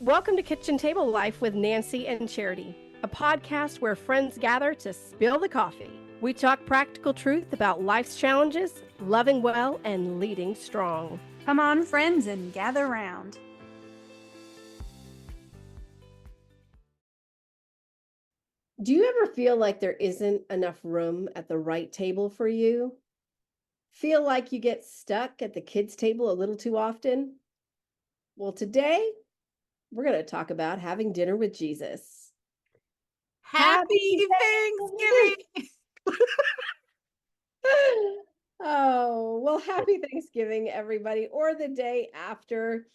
Welcome to Kitchen Table Life with Nancy and Charity, a podcast where friends gather to spill the coffee. We talk practical truth about life's challenges, loving well, and leading strong. Come on, friends, and gather round. Do you ever feel like there isn't enough room at the right table for you? Feel like you get stuck at the kids' table a little too often? Well, today we're going to talk about having dinner with Jesus. Happy Thanksgiving! Oh, well, happy Thanksgiving, everybody, or the day after.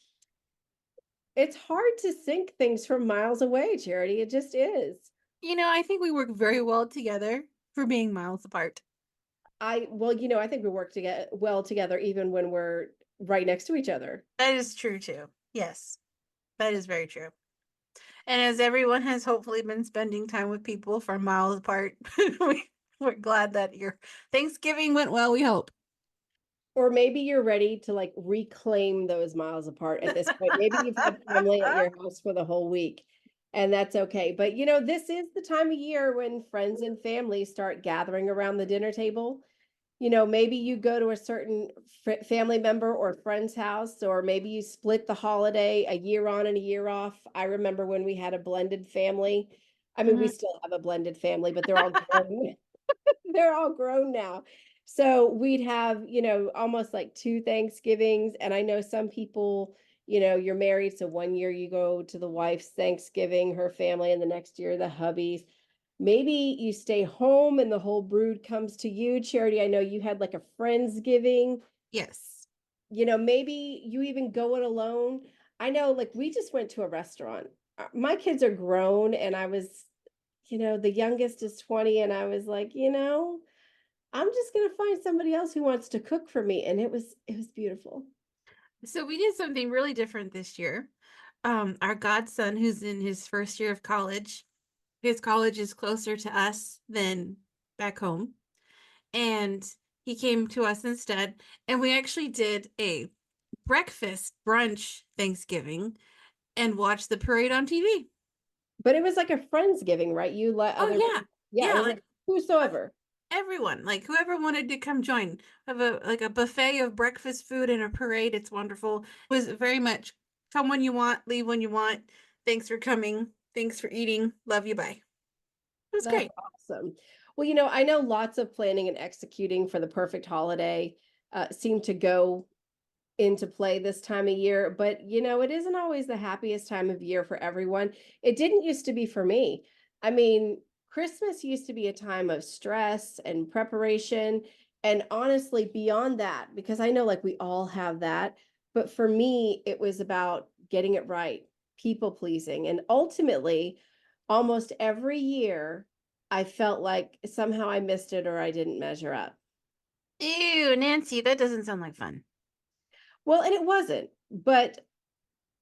It's hard to sync things from miles away, Charity. It just is. I think we work very well together for being miles apart. I think we work together even when we're right next to each other. That is true, too. Yes, that is very true. And as everyone has hopefully been spending time with people from miles apart, we're glad that your Thanksgiving went well, we hope. Or maybe you're ready to reclaim those miles apart at this point. Maybe you've had family at your house for the whole week, and that's okay. But this is the time of year when friends and family start gathering around the dinner table. Maybe you go to a certain family member or friend's house, or maybe you split the holiday a year on and a year off. I remember when we had a blended family. I mean, we still have a blended family, but they're all grown. They're all grown now. So we'd have, almost like 2 Thanksgivings. And I know some people, you're married. So one year you go to the wife's Thanksgiving, her family, and the next year the hubby's. Maybe you stay home and the whole brood comes to you. Charity, I know you had like a Friendsgiving. Yes. Maybe you even go it alone. I know, like, we just went to a restaurant. My kids are grown, and I was, the youngest is 20, and I was like, I'm just going to find somebody else who wants to cook for me. And it was beautiful. So we did something really different this year. Our godson, who's in his first year of college, his college is closer to us than back home. And he came to us instead. And we actually did a breakfast brunch Thanksgiving and watched the parade on TV. But it was like a Friendsgiving, right? You let other yeah. Yeah, it was like whosoever. Everyone, like whoever wanted to come join. Have a buffet of breakfast food and a parade. It's wonderful. It was very much come when you want, leave when you want. Thanks for coming. Thanks for eating. Love you. Bye. It was great. Awesome. Well, I know lots of planning and executing for the perfect holiday seem to go into play this time of year, but it isn't always the happiest time of year for everyone. It didn't used to be for me. I mean, Christmas used to be a time of stress and preparation, and honestly beyond that, because I know like we all have that, but for me it was about getting it right, people pleasing, and ultimately almost every year I felt like somehow I missed it or I didn't measure up. Ew, Nancy, that doesn't sound like fun. Well, and it wasn't, but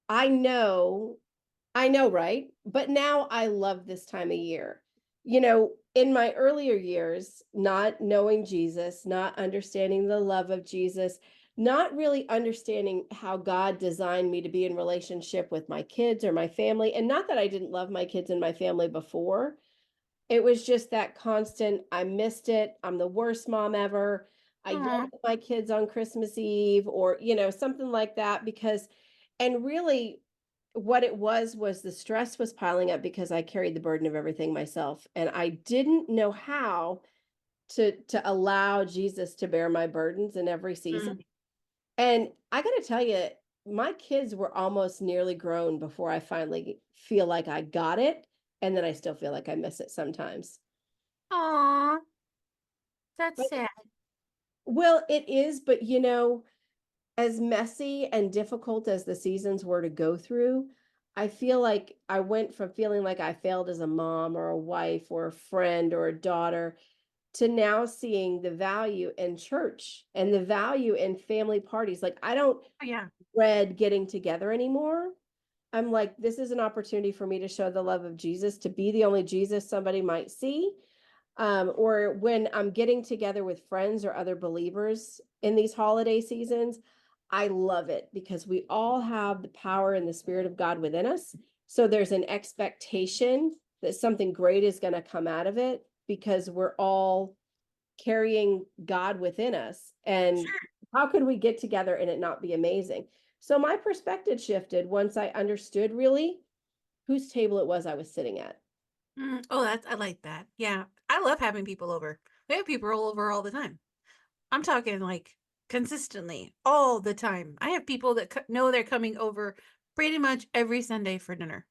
I know, right? But now I love this time of year. In my earlier years, not knowing Jesus, not understanding the love of Jesus, not really understanding how God designed me to be in relationship with my kids or my family. And not that I didn't love my kids and my family before. It was just that constant, I missed it. I'm the worst mom ever. I yelled at my kids on Christmas Eve or, something like that and really what it was the stress was piling up because I carried the burden of everything myself. And I didn't know how to allow Jesus to bear my burdens in every season. And I got to tell you, my kids were almost nearly grown before I finally feel like I got it. And then I still feel like I miss it sometimes. Aw, that's But, sad. well, it is, but as messy and difficult as the seasons were to go through, I feel like I went from feeling like I failed as a mom or a wife or a friend or a daughter to now seeing the value in church and the value in family parties. Like, I don't dread getting together anymore. I'm like, this is an opportunity for me to show the love of Jesus, to be the only Jesus somebody might see. Or when I'm getting together with friends or other believers in these holiday seasons, I love it because we all have the power and the spirit of God within us. So there's an expectation that something great is going to come out of it because we're all carrying God within us. And Sure. how could we get together and it not be amazing? So my perspective shifted once I understood really whose table it was I was sitting at. Oh, I like that. Yeah. I love having people over. We have people over all the time. I'm talking like consistently all the time. I have people that know they're coming over pretty much every Sunday for dinner.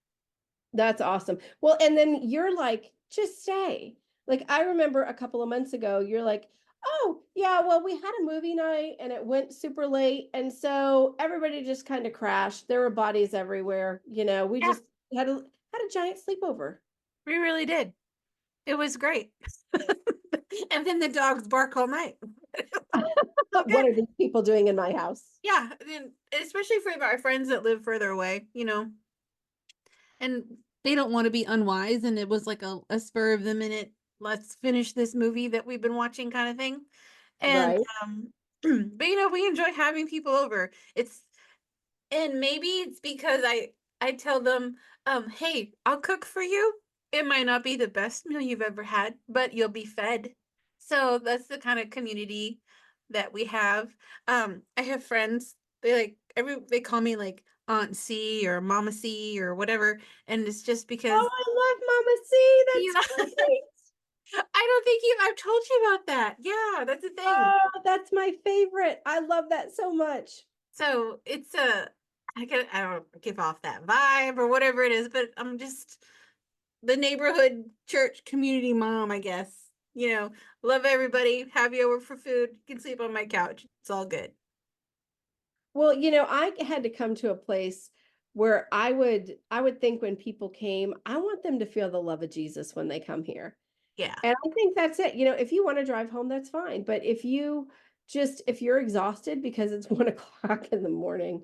That's awesome. Well, and then you're like, just stay. Like I remember a couple of months ago, you're like, oh, yeah, well, we had a movie night and it went super late. And so everybody just kind of crashed. There were bodies everywhere. We Yeah, just had a giant sleepover. we really did. It was great. And then the dogs bark all night. What Okay. are these people doing in my house? Yeah, and especially for our friends that live further away, and they don't want to be unwise. And it was like a spur of the minute, let's finish this movie that we've been watching kind of thing. And Right. but we enjoy having people over. And maybe it's because I tell them, hey, I'll cook for you. It might not be the best meal you've ever had, but you'll be fed. So that's the kind of community that we have. I have friends, they call me like Aunt C or Mama C or whatever, and it's just because Oh, I love Mama C. you That's know great. I don't think I've told you about that. Yeah, that's a thing. Oh, that's my favorite. I love that so much. So it's I don't give off that vibe or whatever it is, but I'm just the neighborhood church community mom, I guess. Love everybody, have you over for food, you can sleep on my couch. It's all good. Well, I had to come to a place where I would think when people came, I want them to feel the love of Jesus when they come here. Yeah. And I think that's it. If you want to drive home, that's fine. But if you're exhausted because it's 1 o'clock in the morning,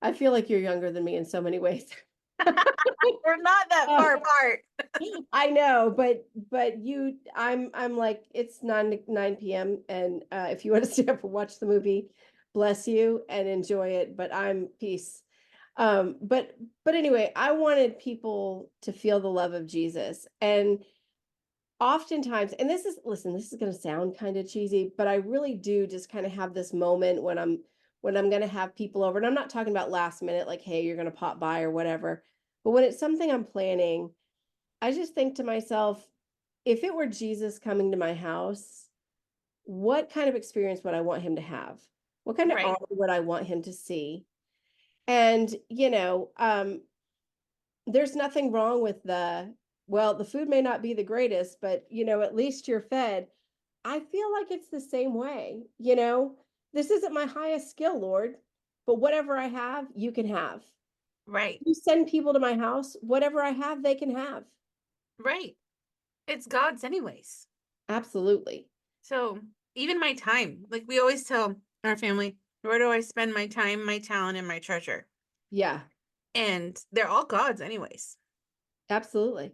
I feel like you're younger than me in so many ways. We're not that Uh, far apart. I know, but I'm like it's 9 p.m. and if you want to stay up and watch the movie, bless you and enjoy it. But I'm peace. But anyway, I wanted people to feel the love of Jesus, and oftentimes, and this is going to sound kind of cheesy, but I really do just kind of have this moment when I'm going to have people over, and I'm not talking about last minute, like, hey, you're going to pop by or whatever, but when it's something I'm planning. I just think to myself, if it were Jesus coming to my house, what kind of experience would I want him to have? What kind of Right. honor would I want him to see? And, there's nothing wrong with the food may not be the greatest, but, at least you're fed. I feel like it's the same way. This isn't my highest skill, Lord, but whatever I have, you can have. Right. You send people to my house, whatever I have, they can have. Right. It's God's anyways. Absolutely. So even my time, like we always tell our family, where do I spend my time, my talent, and my treasure? Yeah. And they're all God's anyways. Absolutely.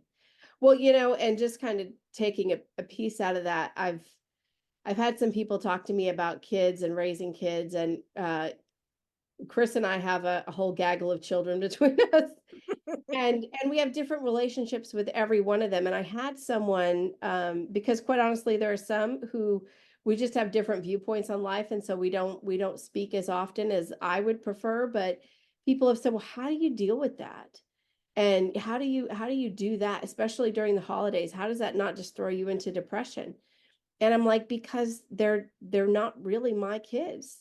Well, and just kind of taking a piece out of that, I've had some people talk to me about kids and raising kids, and Chris and I have a whole gaggle of children between us, and we have different relationships with every one of them. And I had someone because quite honestly, there are some who we just have different viewpoints on life, and so we don't speak as often as I would prefer. But people have said, well, how do you deal with that? And how do you do that, especially during the holidays? How does that not just throw you into depression? And I'm like, because they're not really my kids.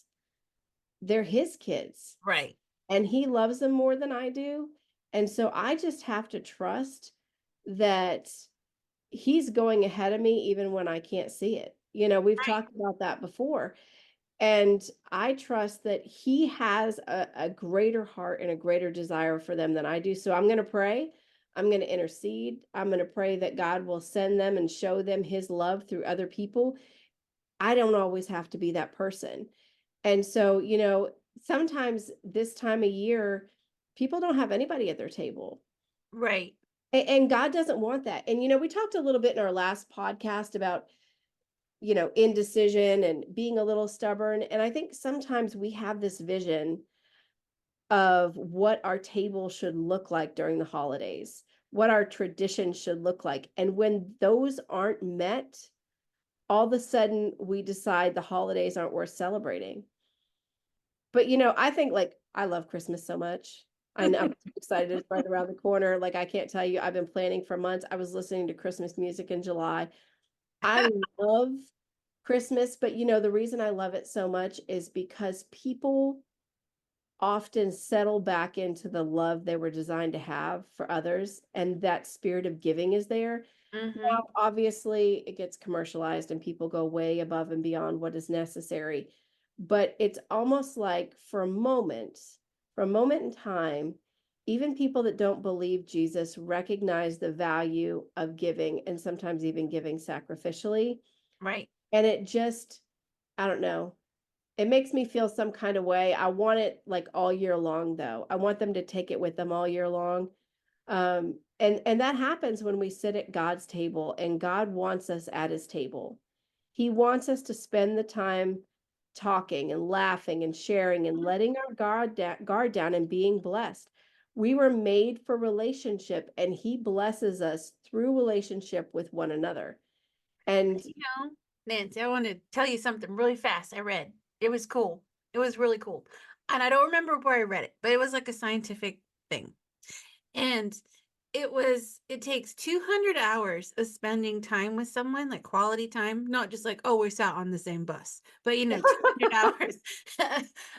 They're his kids. Right. And he loves them more than I do. And so I just have to trust that he's going ahead of me even when I can't see it. We've Right. talked about that before. And I trust that he has a greater heart and a greater desire for them than I do. So I'm going to pray. I'm going to intercede. I'm going to pray that God will send them and show them his love through other people. I don't always have to be that person. And so, sometimes this time of year, people don't have anybody at their table. Right. And God doesn't want that. And, we talked a little bit in our last podcast about indecision and being a little stubborn. And I think sometimes we have this vision of what our table should look like during the holidays, what our traditions should look like. And when those aren't met, all of a sudden we decide the holidays aren't worth celebrating. But I think like I love Christmas so much. I'm so excited it's right around the corner. Like I can't tell you, I've been planning for months. I was listening to Christmas music in July. I love Christmas, but the reason I love it so much is because people often settle back into the love they were designed to have for others, and that spirit of giving is there. Now, obviously, it gets commercialized and people go way above and beyond what is necessary, but it's almost like for a moment in time, even people that don't believe Jesus recognize the value of giving and sometimes even giving sacrificially. Right. And it just, I don't know, it makes me feel some kind of way. I want it like all year long, though. I want them to take it with them all year long. And that happens when we sit at God's table, and God wants us at his table. He wants us to spend the time talking and laughing and sharing and letting our guard down and being blessed. We were made for relationship, and he blesses us through relationship with one another. And Nancy, I want to tell you something really fast. I read. It was cool. It was really cool. And I don't remember where I read it, but it was like a scientific thing. And it takes 200 hours of spending time with someone, like quality time, not just like, oh, we sat on the same bus, but 200 hours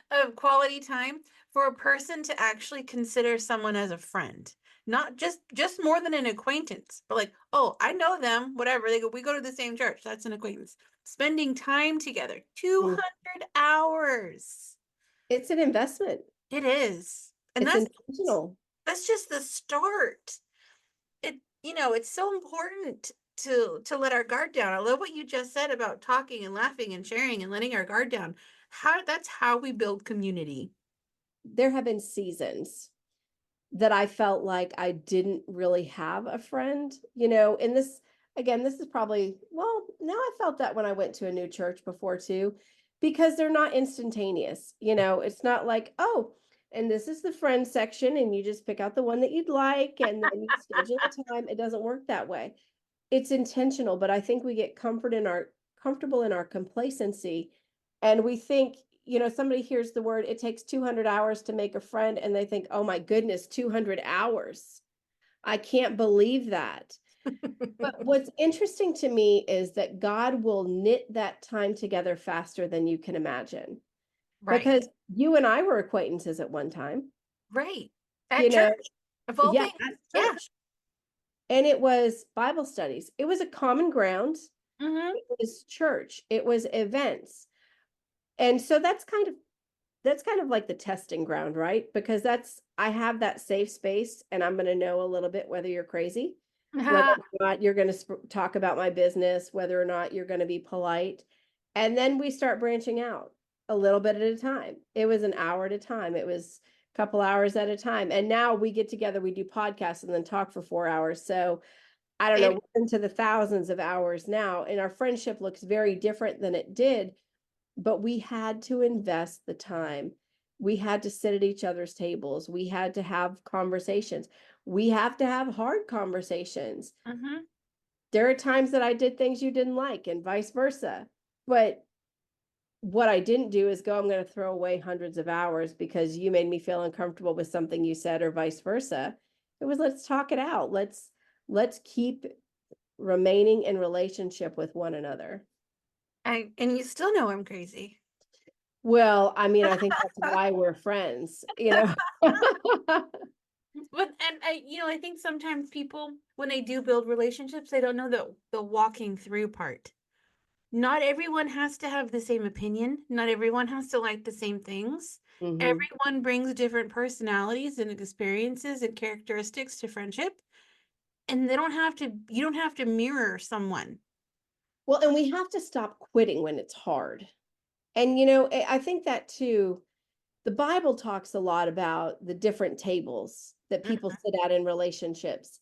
of quality time for a person to actually consider someone as a friend. Not just more than an acquaintance, but like, oh, I know them, whatever. We go to the same church. That's an acquaintance. Spending time together, 200 hours. it's an investment. It is. And It's intentional. that's just the start. It's so important to let our guard down. I love what you just said about talking and laughing and sharing and letting our guard down. That's how we build community. There have been seasons that I felt like I didn't really have a friend, and this is probably, well, now I felt that when I went to a new church before too, because they're not instantaneous, it's not like, oh, and this is the friend section and you just pick out the one that you'd like and then you schedule a time. It doesn't work that way. It's intentional, but I think we get comfortable in our complacency, and we think, somebody hears the word, it takes 200 hours to make a friend, and they think, oh my goodness, 200 hours. I can't believe that. But what's interesting to me is that God will knit that time together faster than you can imagine. Right. Because you and I were acquaintances at one time. Right. At church. Of all things. Yeah. And it was Bible studies. It was a common ground. Mm-hmm. It was church. It was events. And so that's kind of like the testing ground, right? Because I have that safe space, and I'm going to know a little bit whether you're crazy, whether or not you're going to talk about my business, whether or not you're going to be polite. And then we start branching out a little bit at a time. It was an hour at a time. It was a couple hours at a time. And now we get together, we do podcasts and then talk for 4 hours. So I don't know, we're into the thousands of hours now, and our friendship looks very different than it did, but we had to invest the time. We had to sit at each other's tables. We had to have conversations. We have to have hard conversations. Mm-hmm. There are times that I did things you didn't like and vice versa. But what I didn't do is go, I'm going to throw away hundreds of hours because you made me feel uncomfortable with something you said, or vice versa. It was, let's talk it out. Let's keep remaining in relationship with one another. And you still know I'm crazy. Well, I mean, I think that's why we're friends, But I think sometimes people, when they do build relationships, they don't know the walking through part. Not everyone has to have the same opinion. Not everyone has to like the same things. Mhm. Everyone brings different personalities and experiences and characteristics to friendship. And you don't have to mirror someone. Well, and we have to stop quitting when it's hard. And, I think that too, the Bible talks a lot about the different tables that people sit at in relationships,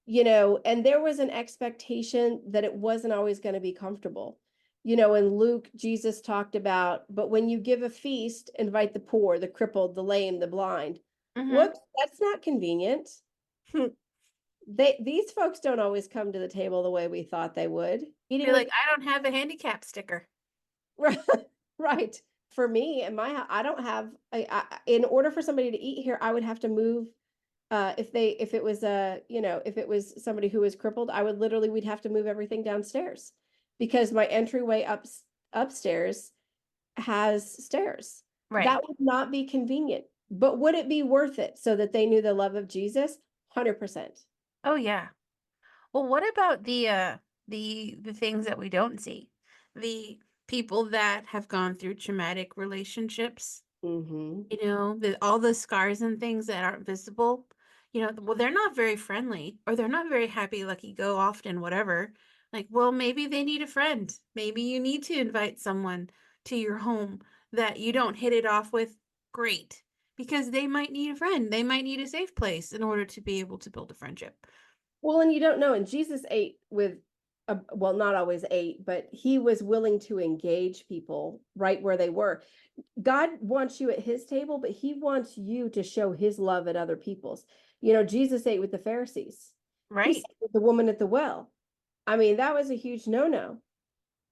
and there was an expectation that it wasn't always going to be comfortable. You know, in Luke, Jesus talked about, but when you give a feast, invite the poor, the crippled, the lame, the blind. Mm-hmm. Whoops, that's not convenient. These folks don't always come to the table the way we thought they would. Eating Be with like, I don't have a handicap sticker. right. For me and I don't have in order for somebody to eat here, I would have to move. If it was if it was somebody who was crippled, we'd have to move everything downstairs because my entryway upstairs has stairs. Right. That would not be convenient, but would it be worth it so that they knew the love of Jesus? 100%. Oh yeah. Well, what about the things that we don't see? The people that have gone through traumatic relationships, Mm-hmm. all the scars and things that aren't visible, well, they're not very friendly or they're not very happy, lucky, go often, whatever. Like, well, maybe they need a friend. Maybe you need to invite someone to your home that you don't hit it off with great because they might need a friend. They might need a safe place in order to be able to build a friendship. Well, and you don't know. And Jesus ate with, well, not always ate, but he was willing to engage people right where they were. God wants you at his table, but he wants you to show his love at other people's. You know, Jesus ate with the Pharisees. He Right. sat with the woman at the well. I mean, that was a huge no-no.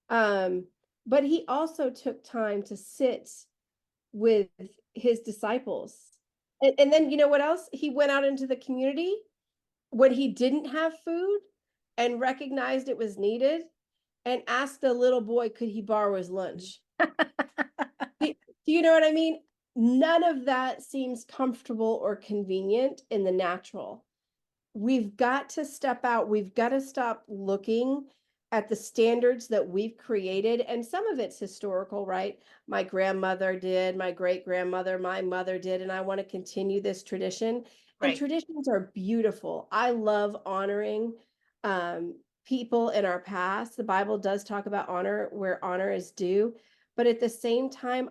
But he also took time to sit with his disciples. And then you know what else? He went out into the community when he didn't have food and recognized it was needed and asked the little boy, could he borrow his lunch? Do you know what I mean? None of that seems comfortable or convenient in the natural. We've got to step out. We've got to stop looking at the standards that we've created. And some of it's historical, right? My grandmother did, my great grandmother, my mother did, and I want to continue this tradition. And Right. traditions are beautiful. I love honoring people in our past. The Bible does talk about honor where honor is due. But at the same time,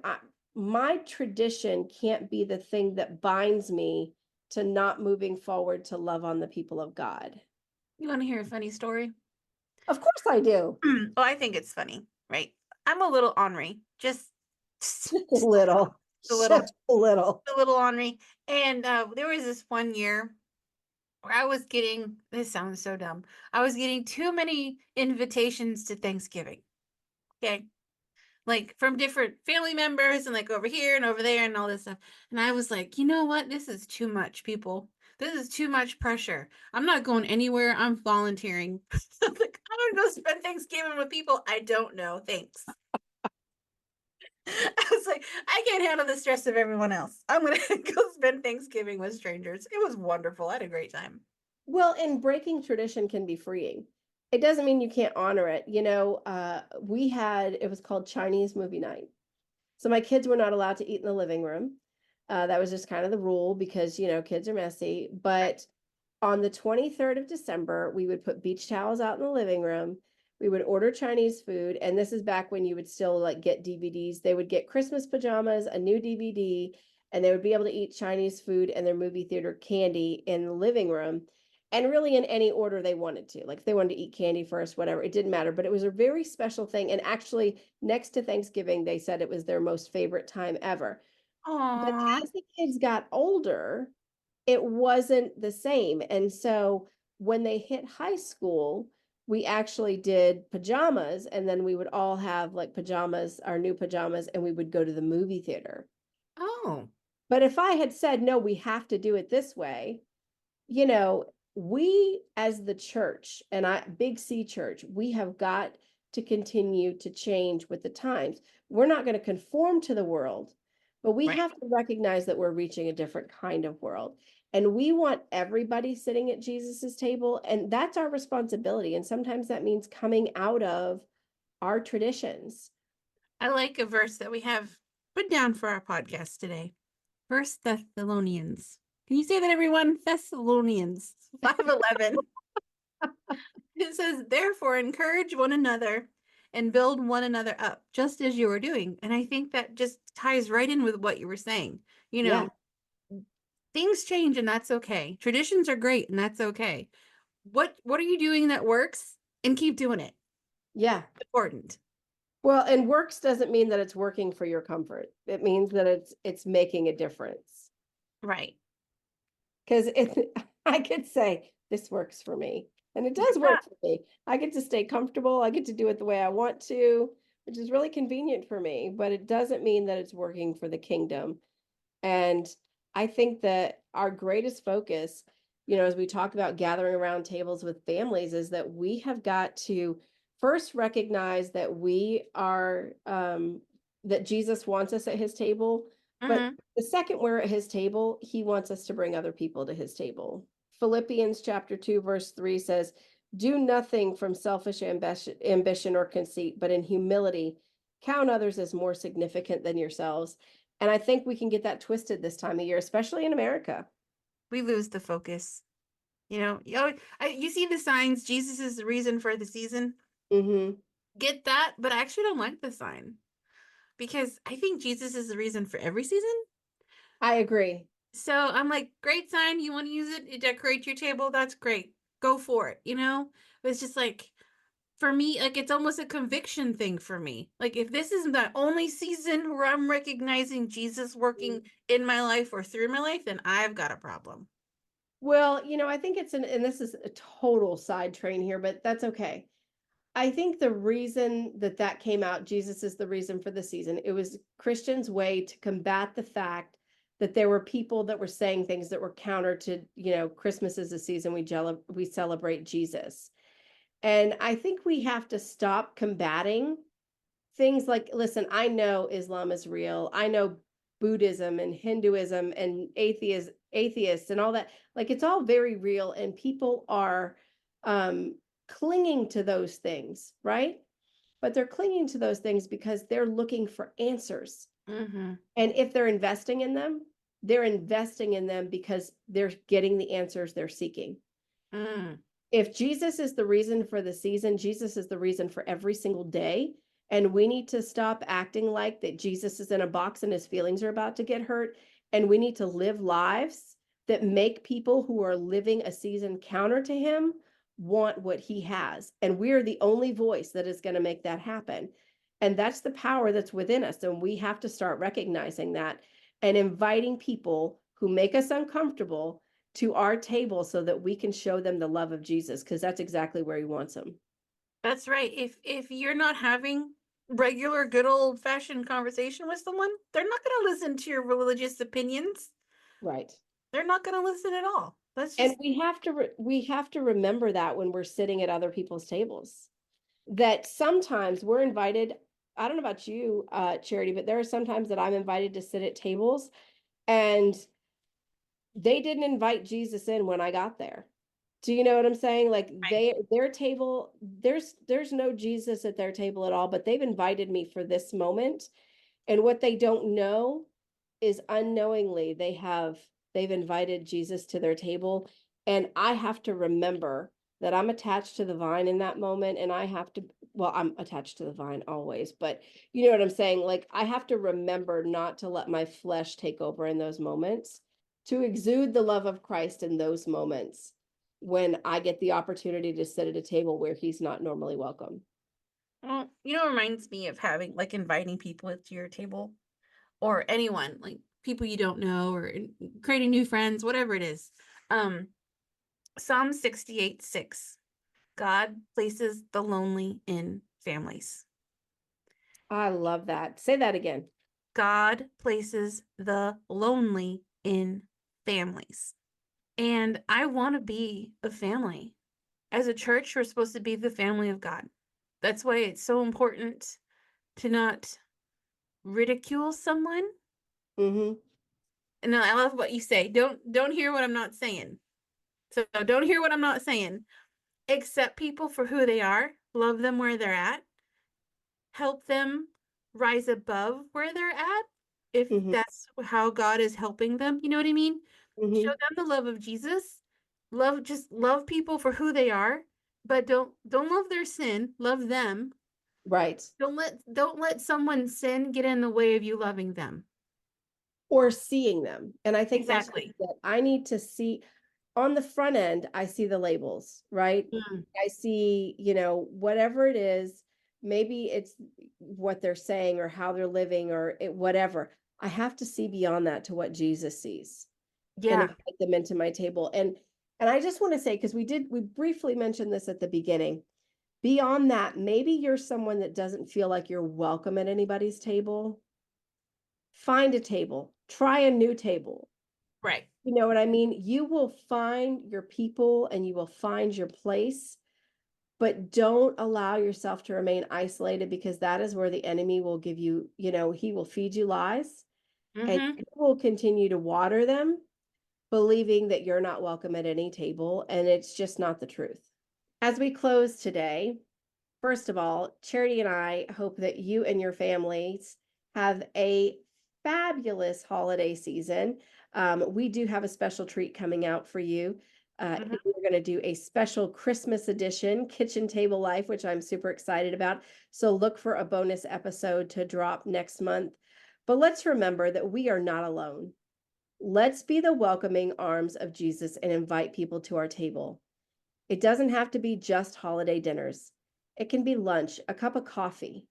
my tradition can't be the thing that binds me to not moving forward to love on the people of God. You want to hear a funny story? Of course I do. Oh, I think it's funny, right? I'm a little ornery, just Just a little. a little, Just a little. a little ornery. And there was this one year where I was getting, this sounds so dumb, I was getting too many invitations to Thanksgiving. Okay. Like from different family members and like over here and over there and all this stuff. And I was like, you know what? This is too much, people. This is too much pressure. I'm not going anywhere. I'm volunteering. I'm like, I'm gonna go spend Thanksgiving with people I don't know. Thanks. I was like, I can't handle the stress of everyone else. I'm gonna go spend Thanksgiving with strangers. It was wonderful. I had a great time. Well, and breaking tradition can be freeing. It doesn't mean you can't honor it. You know, it was called Chinese movie night. So my kids were not allowed to eat in the living room. That was just kind of the rule because, you know, kids are messy. Right. But on the 23rd of December, we would put beach towels out in the living room. We would order Chinese food. And this is back when you would still like get DVDs. They would get Christmas pajamas, a new DVD, and they would be able to eat Chinese food and their movie theater candy in the living room. And really in any order they wanted to. Like if they wanted to eat candy first, whatever, it didn't matter. But it was a very special thing. And actually, next to Thanksgiving, they said it was their most favorite time ever. But Aww. as the kids got older, it wasn't the same. And so when they hit high school, we actually did pajamas and then we would all have like pajamas, our new pajamas, and we would go to the movie theater. Oh. But if I had said, no, we have to do it this way, you know, we as the church and Big C church, we have got to continue to change with the times. We're not going to conform to the world, but we Right. have to recognize that we're reaching a different kind of world. And we want everybody sitting at Jesus's table, and that's our responsibility. And sometimes that means coming out of our traditions. I like a verse that we have put down for our podcast today. First Thessalonians. Can you say that, everyone? Thessalonians 5:11. It says, therefore, encourage one another and build one another up, just as you are doing. And I think that just ties right in with what you were saying. You Yeah. know, things change and that's okay. Traditions are great and that's okay. What are you doing that works? And keep doing it. Yeah. Important. Well, and works doesn't mean that it's working for your comfort. It means that it's making a difference. Right. Because it, I could say this works for me, and it does Yeah. work for me. I get to stay comfortable. I get to do it the way I want to, which is really convenient for me. But it doesn't mean that it's working for the kingdom. And I think that our greatest focus, as we talk about gathering around tables with families, is that we have got to first recognize that we are, that Jesus wants us at his table. But Hmm. the second we're at his table, he wants us to bring other people to his table. Philippians chapter 2, verse 3 says, do nothing from selfish ambition or conceit, but in humility, count others as more significant than yourselves. And I think we can get that twisted this time of year, especially in America. We lose the focus. You see the signs, Jesus is the reason for the season. Hmm. Get that, but I actually don't like the sign because I think Jesus is the reason for every season. I agree. So I'm like, great sign. You want to use it? You decorate your table. That's great. Go for it. But it's just like, for me, like, it's almost a conviction thing for me. Like, if this is the only season where I'm recognizing Jesus working in my life or through my life, then I've got a problem. Well, I think and this is a total side train here, but that's okay. I think the reason that that came out, Jesus is the reason for the season, it was Christians' way to combat the fact that there were people that were saying things that were counter to, Christmas is a season we celebrate Jesus. And I think we have to stop combating things like, listen, I know Islam is real. I know Buddhism and Hinduism and atheists and all that. Like, it's all very real, and people are um clinging to those things, right? But they're clinging to those things because they're looking for answers. Mm-hmm. And if they're investing in them because they're getting the answers they're seeking. Mm. If Jesus is the reason for the season, Jesus is the reason for every single day. And we need to stop acting like that Jesus is in a box and his feelings are about to get hurt. And we need to live lives that make people who are living a season counter to him want what he has. And we're the only voice that is going to make that happen. And that's the power that's within us. And we have to start recognizing that and inviting people who make us uncomfortable to our table so that we can show them the love of Jesus, because that's exactly where he wants them. That's right. If you're not having regular good old fashioned conversation with someone, they're not going to listen to your religious opinions. Right. They're not going to listen at all. That's And just we have to remember that when we're sitting at other people's tables, that sometimes we're invited. I don't know about you, Charity, but there are sometimes that I'm invited to sit at tables and they didn't invite Jesus in when I got there. Do you know what I'm saying? Like, right. their table, there's no Jesus at their table at all, but they've invited me for this moment. And what they don't know is, unknowingly they've invited Jesus to their table. And I have to remember that I'm attached to the vine in that moment. And well, I'm attached to the vine always, but you know what I'm saying? Like, I have to remember not to let my flesh take over in those moments, to exude the love of Christ in those moments when I get the opportunity to sit at a table where he's not normally welcome. Well, it reminds me of having like inviting people to your table or anyone, like people you don't know or creating new friends, whatever it is. Um, Psalm 68:6. God places the lonely in families. I love that. Say that again. God places the lonely in families. And I want to be a family. As a church, we're supposed to be the family of God. That's why it's so important to not ridicule someone. Mm-hmm. And I love what you say. Don't hear what I'm not saying. So don't hear what I'm not saying. Accept people for who they are, love them where they're at, help them rise above where they're at if Mm-hmm. that's how God is helping them. You know what I mean? Show Mm-hmm. them the love of Jesus. Just love people for who they are, but don't love their sin, love them. Right. Don't let someone's sin get in the way of you loving them. Or seeing them. And I think that's Exactly. that I need to see on the front end, I see the labels, right? Mm. I see, whatever it is maybe it's what they're saying or how they're living or whatever. I have to see beyond that to what Jesus sees and invite them into my table. And I just want to say, because we briefly mentioned this at the beginning, beyond that, maybe you're someone that doesn't feel like you're welcome at anybody's table. Find a table, try a new table. Right. You know what I mean? You will find your people and you will find your place, but don't allow yourself to remain isolated, because that is where the enemy will give you, he will feed you lies and you will continue to water them, believing that you're not welcome at any table. And it's just not the truth. As we close today, first of all, Charity and I hope that you and your families have a fabulous holiday season. We do have a special treat coming out for you. We're going to do a special Christmas edition, Kitchen Table Life, which I'm super excited about. So look for a bonus episode to drop next month. But let's remember that we are not alone. Let's be the welcoming arms of Jesus and invite people to our table. It doesn't have to be just holiday dinners. It can be lunch, a cup of coffee.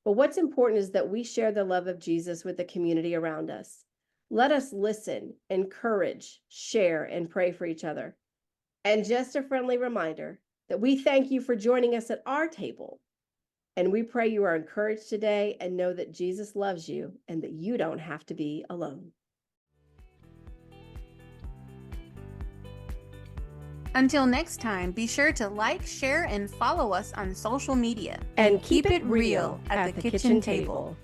But what's important is that we share the love of Jesus with the community around us. Let us listen, encourage, share, and pray for each other. And just a friendly reminder that we thank you for joining us at our table. And we pray you are encouraged today and know that Jesus loves you and that you don't have to be alone. Until next time, be sure to like, share, and follow us on social media. And keep it real at the kitchen table.